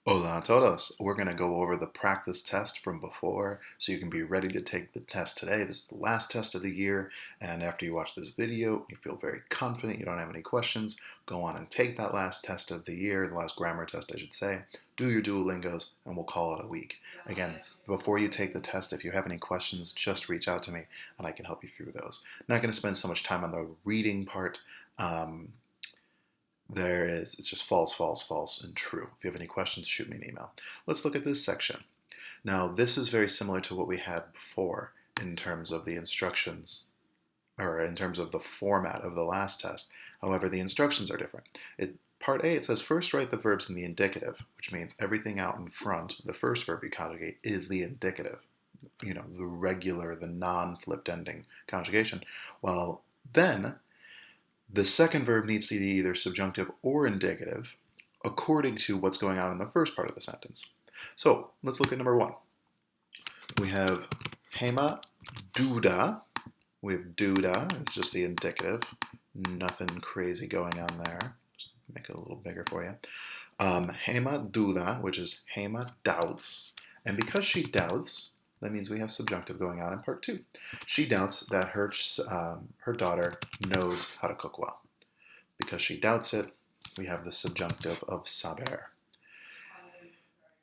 Hola a todos. We're going to go over the practice test from before so you can be ready to take the test today. This is the last test of the year, and after you watch this video, you feel very confident, you don't have any questions, go on and take that last test of the year, the last grammar test, I should say. Do your Duolingos, and we'll call it a week. Again, before you take the test, if you have any questions, just reach out to me, and I can help you through those. Not going to spend so much time on the reading part. It's just false, false, false, and true. If you have any questions, shoot me an email. Let's look at this section. Now, this is very similar to what we had before in terms of the instructions, or in terms of the format of the last test. However, the instructions are different. Part A, it says first write the verbs in the indicative, which means everything out in front, the first verb you conjugate, is the indicative. The regular, the non-flipped ending conjugation. Well, then the second verb needs to be either subjunctive or indicative according to what's going on in the first part of the sentence. So let's look at number one. We have Hema duda. We have duda. It's just the indicative. Nothing crazy going on there. Just make it a little bigger for you. Hema duda, which is Hema doubts. And because she doubts, that means we have subjunctive going on in part two. She doubts that her daughter knows how to cook well. Because she doubts it, we have the subjunctive of saber.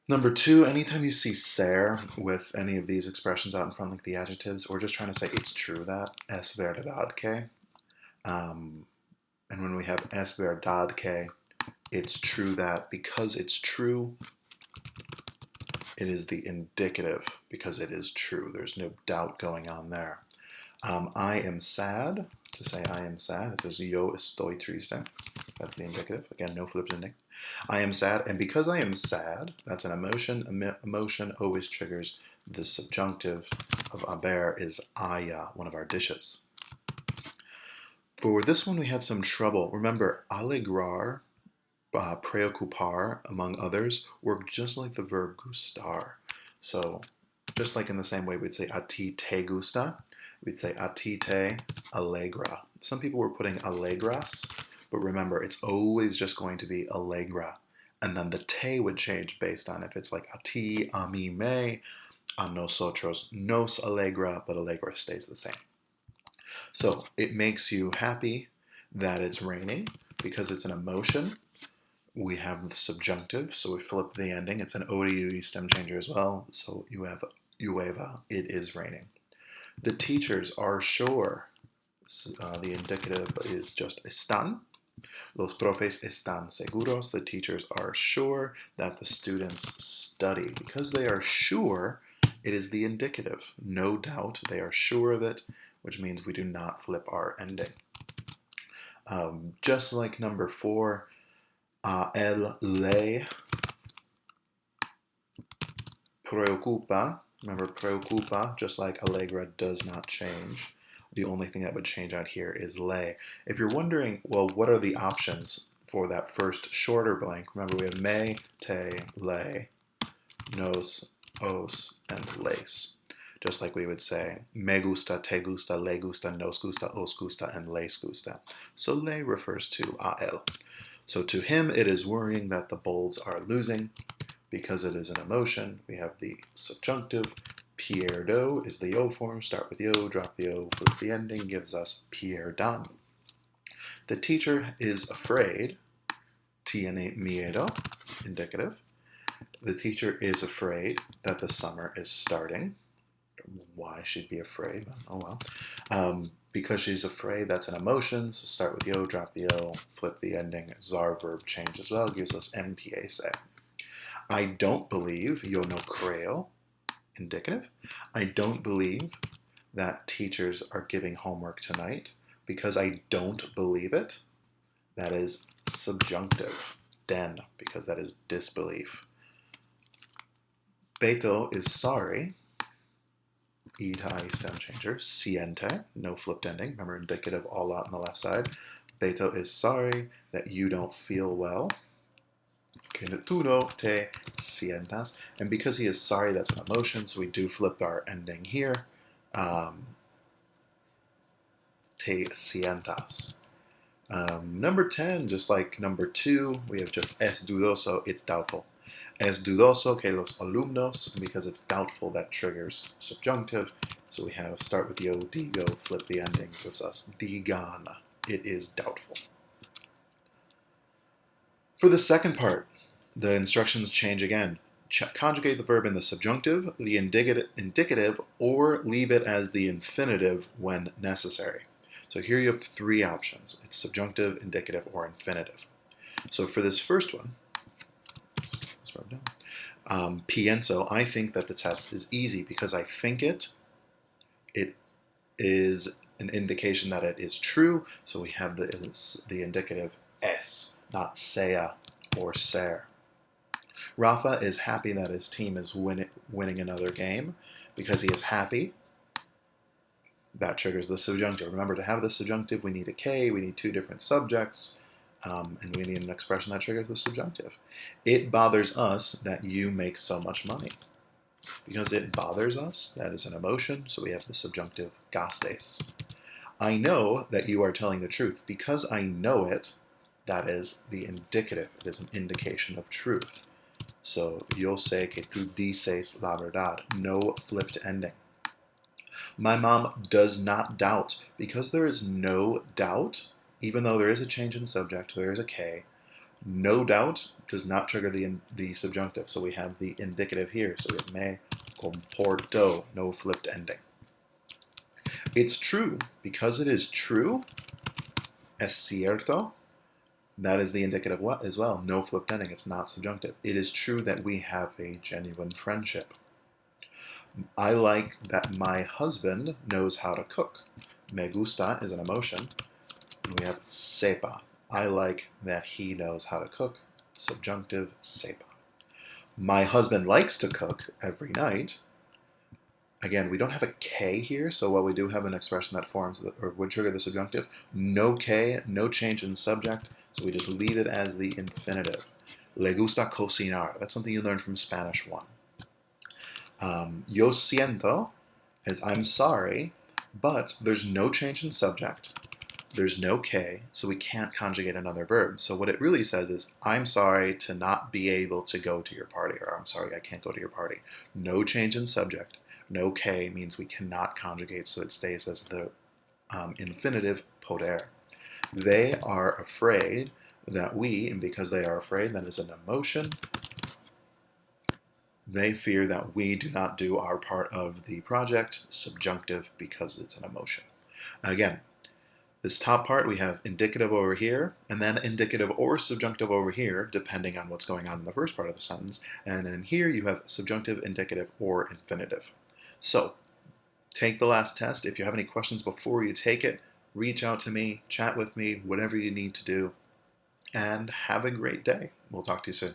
Number two, anytime you see ser with any of these expressions out in front, like the adjectives, we're just trying to say it's true that, es verdad que. And when we have es verdad que, it's true that. Because it's true, it is the indicative because it is true. There's no doubt going on there. I am sad. To say I am sad, it says yo estoy triste. That's the indicative. Again, no flipped ending. I am sad, and because I am sad, that's an emotion. Emotion always triggers the subjunctive of haber is haya, one of our dishes. For this one, we had some trouble. Remember, alegrar, preocupar, among others, work just like the verb gustar. So, just like in the same way we'd say a ti te gusta, we'd say a ti te alegra. Some people were putting alegras, but remember, it's always just going to be alegra. And then the te would change based on if it's like a ti, a mí me, a nosotros nos alegra, but alegra stays the same. So it makes you happy that it's raining because it's an emotion. We have the subjunctive, so we flip the ending. It's an ODU stem changer as well. So you have llueva, it is raining. The teachers are sure. The indicative is just están. Los profes están seguros. The teachers are sure that the students study. Because they are sure, it is the indicative. No doubt, they are sure of it, which means we do not flip our ending. Just like number four, él le preocupa. Remember, preocupa, just like alegra, does not change. The only thing that would change out here is le. If you're wondering, well, what are the options for that first shorter blank? Remember, we have me, te, le, nos, os, and les. Just like we would say, me gusta, te gusta, le gusta, nos gusta, os gusta, and les gusta. So le refers to a él. So to him, it is worrying that the Bulls are losing. Because it is an emotion, we have the subjunctive. Pierdo is the yo form. Start with yo, drop the o, flip the ending, gives us pierdan. The teacher is afraid. Tiene miedo, indicative. The teacher is afraid that the summer is starting. Why she'd be afraid? Oh well. Because she's afraid, that's an emotion. So start with yo, drop the o, flip the ending. Zar verb change as well, gives us empiece. I don't believe, yo no creo, indicative. I don't believe that teachers are giving homework tonight because I don't believe it. That is subjunctive, den, because that is disbelief. Beto is sorry. Itai stem changer. Siente, no flipped ending. Remember, indicative all out on the left side. Beto is sorry that you don't feel well. Que tú no te sientas. And because he is sorry, that's an emotion, so we do flip our ending here. Te sientas. Number 10, just like number 2, we have just es dudoso, it's doubtful. Es dudoso que los alumnos, because it's doubtful, that triggers subjunctive. So we have start with yo, digo, flip the ending, gives us digan, it is doubtful. For the second part, the instructions change again. Conjugate the verb in the subjunctive, the indicative, or leave it as the infinitive when necessary. So here you have 3 options. It's subjunctive, indicative, or infinitive. So for this first one, pienso, I think that the test is easy because I think it is an indication that it is true. So we have the indicative es, not sea or ser. Rafa is happy that his team is winning another game because he is happy. That triggers the subjunctive. Remember, to have the subjunctive, we need a K, we need 2 different subjects, and we need an expression that triggers the subjunctive. It bothers us that you make so much money. Because it bothers us, that is an emotion, so we have the subjunctive gastes. I know that you are telling the truth. Because I know it, that is the indicative. It is an indication of truth. So, yo sé que tú dices la verdad. No flipped ending. My mom does not doubt. Because there is no doubt, even though there is a change in subject, there is a K, no doubt does not trigger the subjunctive. So we have the indicative here. So we have me comporto, no flipped ending. It's true. Because it is true, es cierto, that is the indicative as well. No flipped ending. It's not subjunctive. It is true that we have a genuine friendship. I like that my husband knows how to cook. Me gusta is an emotion. And we have sepa. I like that he knows how to cook. Subjunctive, sepa. My husband likes to cook every night. Again, we don't have a K here, so while we do have an expression that forms or would trigger the subjunctive, no K, no change in subject, so we just leave it as the infinitive. Le gusta cocinar. That's something you learned from Spanish 1. Yo siento is I'm sorry, but there's no change in subject. There's no K, so we can't conjugate another verb. So what it really says is, I'm sorry to not be able to go to your party, or I'm sorry I can't go to your party. No change in subject. No K means we cannot conjugate, so it stays as the infinitive poder. They are afraid that we, and because they are afraid, that is an emotion. They fear that we do not do our part of the project, subjunctive, because it's an emotion. Again, this top part, we have indicative over here, and then indicative or subjunctive over here, depending on what's going on in the first part of the sentence. And then here you have subjunctive, indicative, or infinitive. So, take the last test. If you have any questions before you take it, reach out to me, chat with me, whatever you need to do, and have a great day. We'll talk to you soon.